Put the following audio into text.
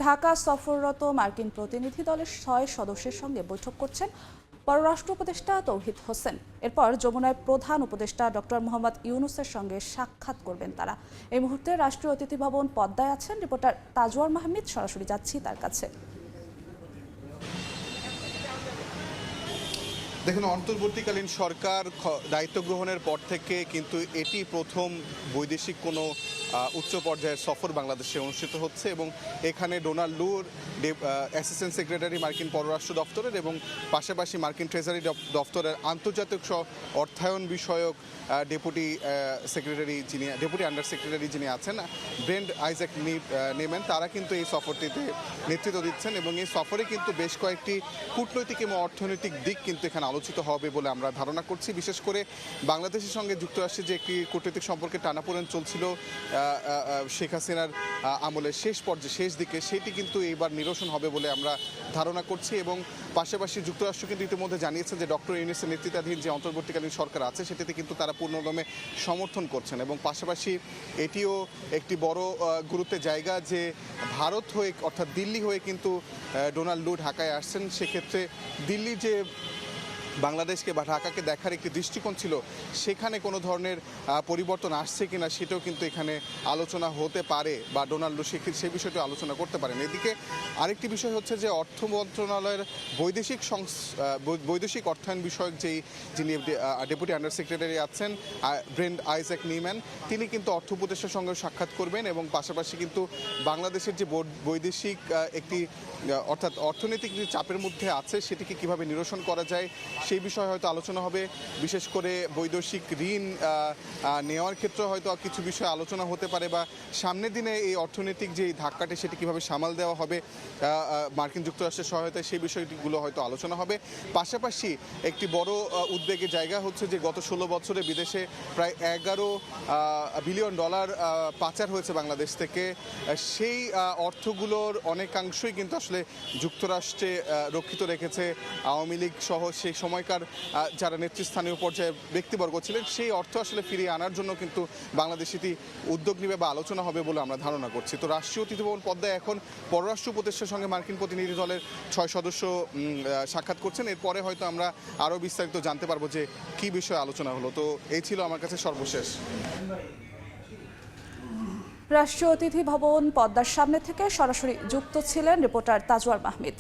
ঢাকা সফররত মার্কিন প্রতিনিধি দলের ৬ সদস্যের সঙ্গে বৈঠক করছেন পররাষ্ট্র উপদেষ্টা তৌহিদ হোসেন। এরপর যমুনায় প্রধান উপদেষ্টা ডক্টর মোহাম্মদ ইউনূসের সঙ্গে সাক্ষাৎ করবেন তারা। এই মুহূর্তে রাষ্ট্রীয় অতিথি ভবন পদ্মায় আছেন রিপোর্টার তাজওয়ার মাহমুদ। সরাসরি যাচ্ছি তার কাছে। দেখুন, অন্তর্বর্তীকালীন সরকার দায়িত্ব গ্রহণের পর থেকে কিন্তু এটি প্রথম বৈদেশিক কোনো উচ্চ পর্যায়ের সফর বাংলাদেশে অনুষ্ঠিত হচ্ছে এবং এখানে ডোনাল্ড লুর অ্যাসিস্ট্যান্ট সেক্রেটারি মার্কিন পররাষ্ট্র দপ্তরের এবং পাশাপাশি মার্কিন ট্রেজারি দপ্তরের আন্তর্জাতিক অর্থায়ন বিষয়ক ডেপুটি আন্ডার সেক্রেটারি যিনি আছেন ব্রেন্ড আইজ্যাক নেমেন, তারা কিন্তু এই সফরটিতে নেতৃত্ব দিচ্ছেন এবং এই সফরে কিন্তু বেশ কয়েকটি কূটনৈতিক এবং অর্থনৈতিক দিক কিন্তু এখানে আলোচিত হবে বলে আমরা ধারণা করছি। বিশেষ করে বাংলাদেশের সঙ্গে যুক্তরাষ্ট্রের যে একটি কূটনৈতিক সম্পর্কে টানাপোড়েন চলছিল শেখ হাসিনার আমলের শেষ দিকে, সেটি কিন্তু এইবার নিরসন হবে বলে আমরা ধারণা করছি এবং পাশাপাশি যুক্তরাষ্ট্র কিন্তু ইতিমধ্যে জানিয়েছে যে ডক্টর ইউনূসের নেতৃত্বাধীন যে অন্তর্বর্তীকালীন সরকার আছে সেটিতে কিন্তু তারা পূর্ণদমে সমর্থন করছেন এবং পাশাপাশি এটিও একটি বড় গুরুত্বের জায়গা যে ভারত হয়ে অর্থাৎ দিল্লি হয়ে কিন্তু ডোনাল্ড লু ঢাকায় আসছেন। সেক্ষেত্রে দিল্লি যে বাংলাদেশকে বা ঢাকাকে দেখার একটি দৃষ্টিকোণ ছিল, সেখানে কোনো ধরনের পরিবর্তন আসছে কিনা সেটাও কিন্তু এখানে আলোচনা হতে পারে বা ডোনাল্ড লু সেই বিষয়টি আলোচনা করতে পারেন। এদিকে আরেকটি বিষয় হচ্ছে যে অর্থ মন্ত্রণালয়ের বৈদেশিক অর্থায়ন বিষয়ক যিনি ডেপুটি আন্ডার সেক্রেটারি আছেন ব্রেন্ড আইজ্যাক নেমেন, তিনি কিন্তু অর্থ উপদেষ্টার সঙ্গে সাক্ষাৎ করবেন এবং পাশাপাশি কিন্তু বাংলাদেশের যে বৈদেশিক একটি অর্থাৎ অর্থনৈতিক যে চাপের মধ্যে আছে সেটিকে কিভাবে নিরসন করা যায় সেই বিষয়ে হয়তো আলোচনা হবে। বিশেষ করে বৈদেশিক ঋণ নেওয়ার ক্ষেত্রে হয়তো কিছু বিষয় আলোচনা হতে পারে বা সামনের দিনে এই অর্থনৈতিক যে ধাক্কাটি সেটি কীভাবে সামাল দেওয়া হবে মার্কিন যুক্তরাষ্ট্রের সহায়তায়, সেই বিষয়গুলো হয়তো আলোচনা হবে। পাশাপাশি একটি বড় উদ্বেগের জায়গা হচ্ছে যে গত 16 বছরে বিদেশে প্রায় $11 বিলিয়ন পাচার হয়েছে বাংলাদেশ থেকে। সেই অর্থগুলোর অনেকাংশই কিন্তু আসলে যুক্তরাষ্ট্রে রক্ষিত রেখেছে আওয়ামী লীগ সহ সেই সময়কার যারা নেতৃস্থানীয় পর্যায়ে ব্যক্তিবর্গ ছিলেন। সেই অর্থ আসলে ফিরিয়ে আনার জন্য কিন্তু বাংলাদেশ এটি উদ্যোগ নেবে বা আলোচনা হবে বলে আমরা ধারণা করছি। তো রাষ্ট্রীয় অতিথি ভবন পদ্মায় এখন পররাষ্ট্র উপদেষ্টার সঙ্গে মার্কিন প্রতিনিধি দলের 6 সদস্য সাক্ষাৎ করছেন। এরপরে হয়তো আমরা আরও বিস্তারিত জানতে পারবো যে কী বিষয়ে আলোচনা হলো। তো এই ছিল আমার কাছে সর্বশেষ। রাষ্ট্রীয় অতিথি ভবন পদ্মার সামনে থেকে সরাসরি যুক্ত ছিলেন রিপোর্টার তাজওয়ার মাহমুদ।